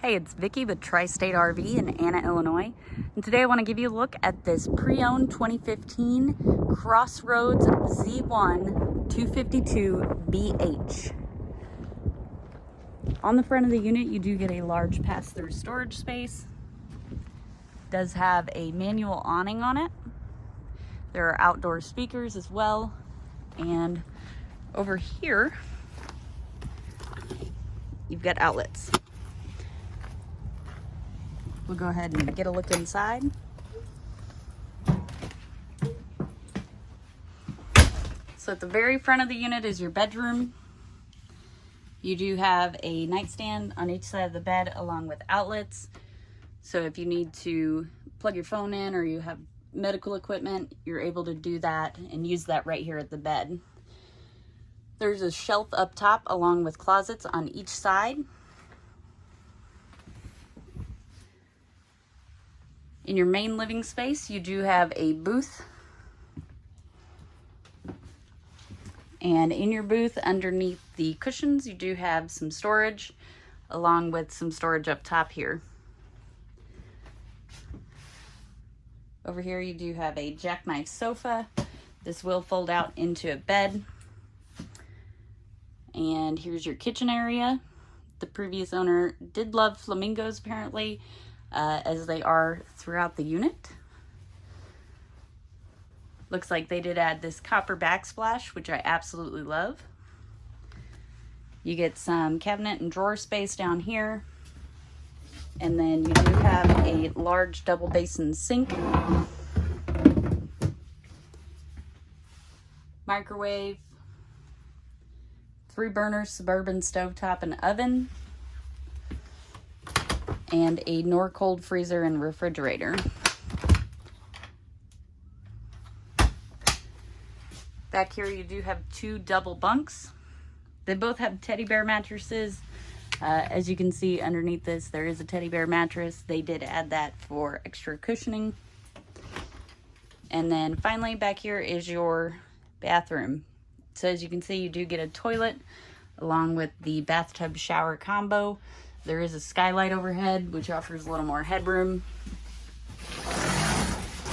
Hey, it's Vicki with Tri-State RV in Anna, Illinois. And today I want to give you a look at this pre-owned 2015 CrossRoads Z-1 252BH. On the front of the unit, you do get a large pass-through storage space. It does have a manual awning on it. There are outdoor speakers as well. And over here, you've got outlets. We'll go ahead and get a look inside. So at the very front of the unit is your bedroom. You do have a nightstand on each side of the bed along with outlets. So if you need to plug your phone in or you have medical equipment, you're able to do that and use that right here at the bed. There's a shelf up top along with closets on each side. In your main living space, you do have a booth. And in your booth, underneath the cushions, you do have some storage, along with some storage up top here. Over here, you do have a jackknife sofa. This will fold out into a bed. And here's your kitchen area. The previous owner did love flamingos, apparently, as they are throughout the unit. Looks like they did add this copper backsplash, which I absolutely love. You get some cabinet and drawer space down here. And then you do have a large double basin sink, microwave, 3-burner Suburban stovetop and oven, and a Norcold freezer and refrigerator. Back here you do have 2 double bunks. They both have teddy bear mattresses. As you can see underneath this, there is a teddy bear mattress. They did add that for extra cushioning. And then finally back here is your bathroom. So as you can see, you do get a toilet along with the bathtub shower combo. There is a skylight overhead, which offers a little more headroom.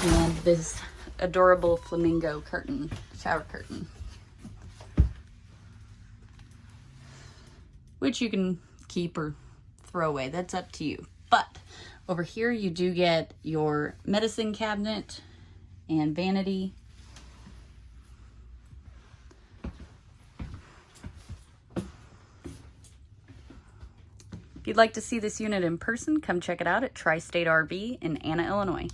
And this adorable flamingo curtain, shower curtain, which you can keep or throw away. That's up to you. But over here, you do get your medicine cabinet and vanity. If you'd like to see this unit in person, come check it out at Tri-State RV in Anna, Illinois.